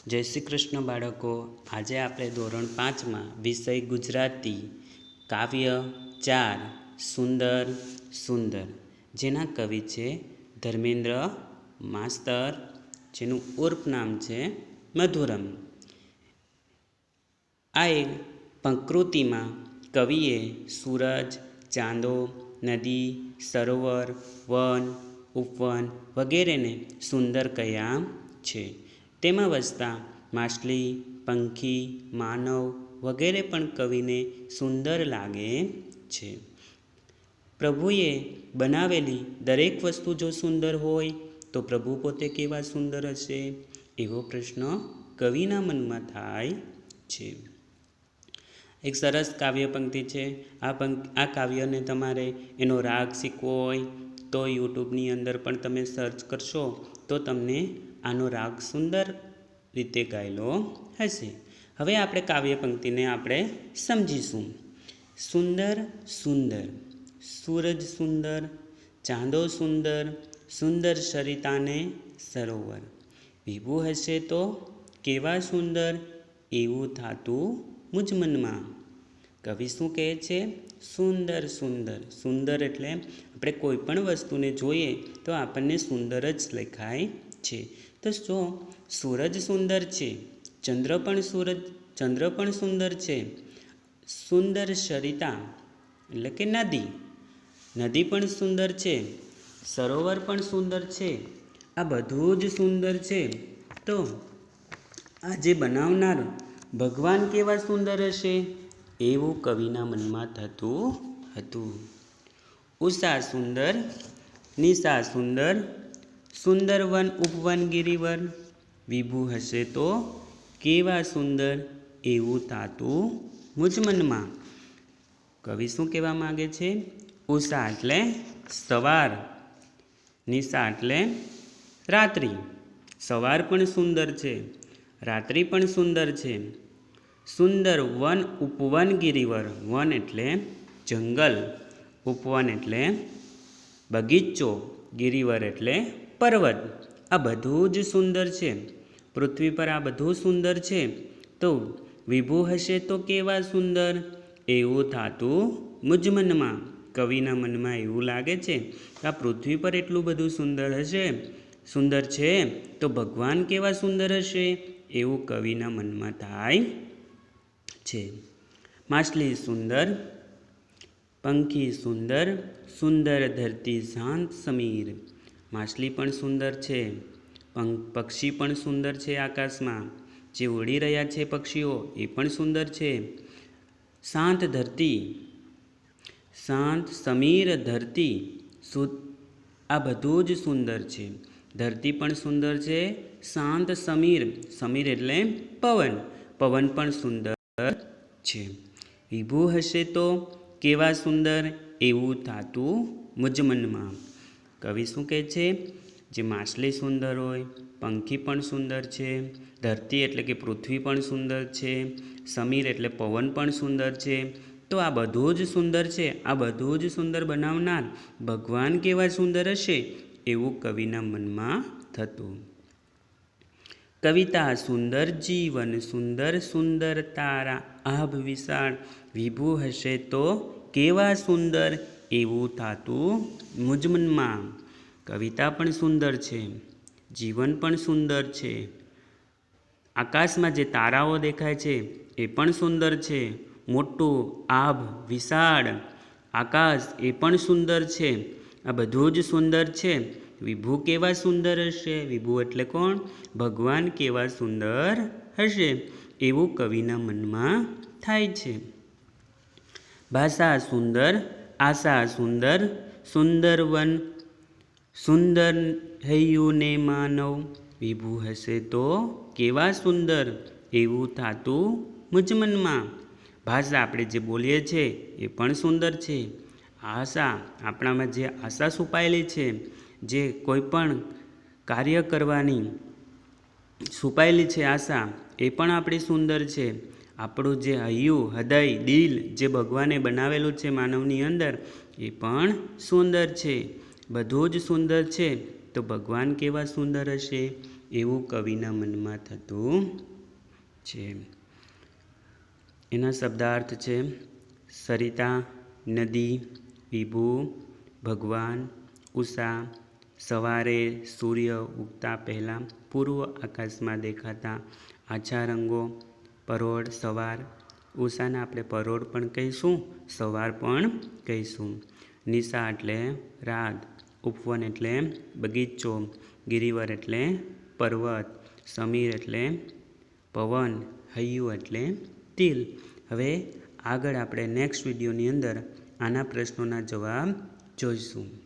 જય શ્રી કૃષ્ણ બાળકો, આજે આપણે ધોરણ 5માં વિષય ગુજરાતી કાવ્ય 4 સુંદર સુંદર જેના કવિ છે ધર્મેન્દ્ર માસ્તર, જેનું ઉર્ફ નામ છે મધુરમ. આ એક પ્રકૃતિમાં કવિએ સૂરજ, ચાંદો, નદી, સરોવર, વન, ઉપવન વગેરેને સુંદર કહ્યા છે. તેમાં વસતા માછલી, પંખી, માનવ વગેરે પણ કવિને સુંદર લાગે છે. પ્રભુએ બનાવેલી દરેક વસ્તુ જો સુંદર હોય તો પ્રભુ પોતે કેવા સુંદર હશે, એવો પ્રશ્ન કવિના મનમાં થાય છે. એક સરસ કાવ્ય પંક્તિ છે. આ કાવ્યને તમારે એનો રાગ શીખવો હોય તો યુટ્યુબની અંદર પણ તમે સર્ચ કરશો તો તમને આનો રાગ સુંદર રીતે ગાયેલો હશે. હવે આપણે કાવ્ય પંક્તિને આપણે સમજીશું. સુંદર સુંદર, સૂરજ સુંદર, ચાંદો સુંદર, સુંદર સરિતાને સરોવર, વિભુ હશે તો કેવા સુંદર, એવું થાતું મુજ મનમાં. કવિ શું કહે છે? સુંદર સુંદર. સુંદર એટલે આપણે કોઈ પણ વસ્તુને જોઈએ તો આપણને સુંદર જ દેખાય છે. તો જો સૂરજ સુંદર છે, ચંદ્ર પણ સુંદર છે, સુંદર સરિતા એટલે કે નદી પણ સુંદર છે, સરોવર પણ સુંદર છે, આ બધું જ સુંદર છે. તો આ જે બનાવનાર ભગવાન કેવા સુંદર હશે, એવું કવિના મનમાં થતું હતું. ઉષા સુંદર, નિશા સુંદર, સુંદર વન ઉપવન ગિરિવર, વિભુ હશે તો કેવા સુંદર, એવું થાતું મુજ મનમાં. કવિ શું કહેવા માગે છે? ઉષા એટલે સવાર, નિશા એટલે રાત્રિ. સવાર પણ સુંદર છે, રાત્રિ પણ સુંદર છે. સુંદર વન ઉપવન ગિરિવર, વન એટલે જંગલ, ઉપવન એટલે બગીચો, ગિરિવર એટલે પર્વત, આ બધું જ સુંદર છે. પૃથ્વી પર આ બધું સુંદર છે. તો વિભુ હશે તો કેવા સુંદર, એવું થાતું મુજ મનમાં. કવિના મનમાં એવું લાગે છે કે આ પૃથ્વી પર એટલું બધું સુંદર છે તો ભગવાન કેવા સુંદર હશે, એવું કવિના મનમાં થાય છે. માછલી સુંદર, પંખી સુંદર, સુંદર ધરતી શાંત સમીર. માછલી પણ સુંદર છે, પક્ષી પણ સુંદર છે. આકાશમાં જે ઉડી રહ્યા છે પક્ષીઓ એ પણ સુંદર છે. શાંત ધરતી, શાંત સમીર ધરતી, આ બધું જ સુંદર છે. ધરતી પણ સુંદર છે, શાંત સમીર, સમીર એટલે પવન, પવન પણ સુંદર છે. વિભુ હશે તો કેવા સુંદર, એવું થાતું મુજ મનમાં. કવિ શું કહે છે? જે માછલી સુંદર હોય, પંખી પણ સુંદર છે, ધરતી એટલે કે પૃથ્વી પણ સુંદર છે, સમીર એટલે પવન પણ સુંદર છે. તો આ બધું જ સુંદર છે. આ બધું જ સુંદર બનાવનાર ભગવાન કેવા સુંદર હશે, એવું કવિના મનમાં થતું. કવિતા સુંદર, જીવન સુંદર, સુંદર તારા આભ વિશાળ, વિભુ હશે તો કેવા સુંદર, એવું થાતું મુજ મનમાં. કવિતા પણ સુંદર છે, જીવન પણ સુંદર છે, આકાશમાં જે તારાઓ દેખાય છે એ પણ સુંદર છે, મોટું આભ વિશાળ આકાશ એ પણ સુંદર છે. આ બધું જ સુંદર છે. વિભુ કેવા સુંદર હશે, વિભુ એટલે કોણ? ભગવાન કેવા સુંદર હશે, એવું કવિના મનમાં થાય છે. ભાષા સુંદર, આશા સુંદર, સુંદર વન, સુંદર હૈયું ને માનવ, વિભુ હશે તો કેવા સુંદર, એવું થાતું મુજ મનમાં. ભાષા આપણે જે બોલીએ છીએ એ પણ સુંદર છે. આશા આપણામાં જે આશા છુપાયેલી છે, જે કોઈ પણ કાર્ય કરવાની છુપાયેલી છે આશા, એ પણ આપણી સુંદર છે. આપણું જે હૈયું, હૃદય, દિલ જે ભગવાને બનાવેલું છે માનવની અંદર, એ પણ સુંદર છે. બધું જ સુંદર છે તો ભગવાન કેવા સુંદર હશે, એવું કવિના મનમાં થતું છે. એના શબ્દાર્થ છે સરિતા, નદી, વિભુ, ભગવાન, ઉષા, સવારે સૂર્ય ઉગતા પહેલાં પૂર્વ આકાશમાં દેખાતા આછા રંગો, પરોઢ, સવાર. ઉષાને આપણે પરોઢ પણ કહીશું, સવાર પણ કહીશું. નિશા એટલે રાત, ઉપવન એટલે બગીચો, ગિરિવર એટલે પર્વત, સમીર એટલે પવન, હૈયું એટલે તિલ. હવે આગળ આપણે નેક્સ્ટ વિડીયોની અંદર આના પ્રશ્નોના જવાબ જોઈશું.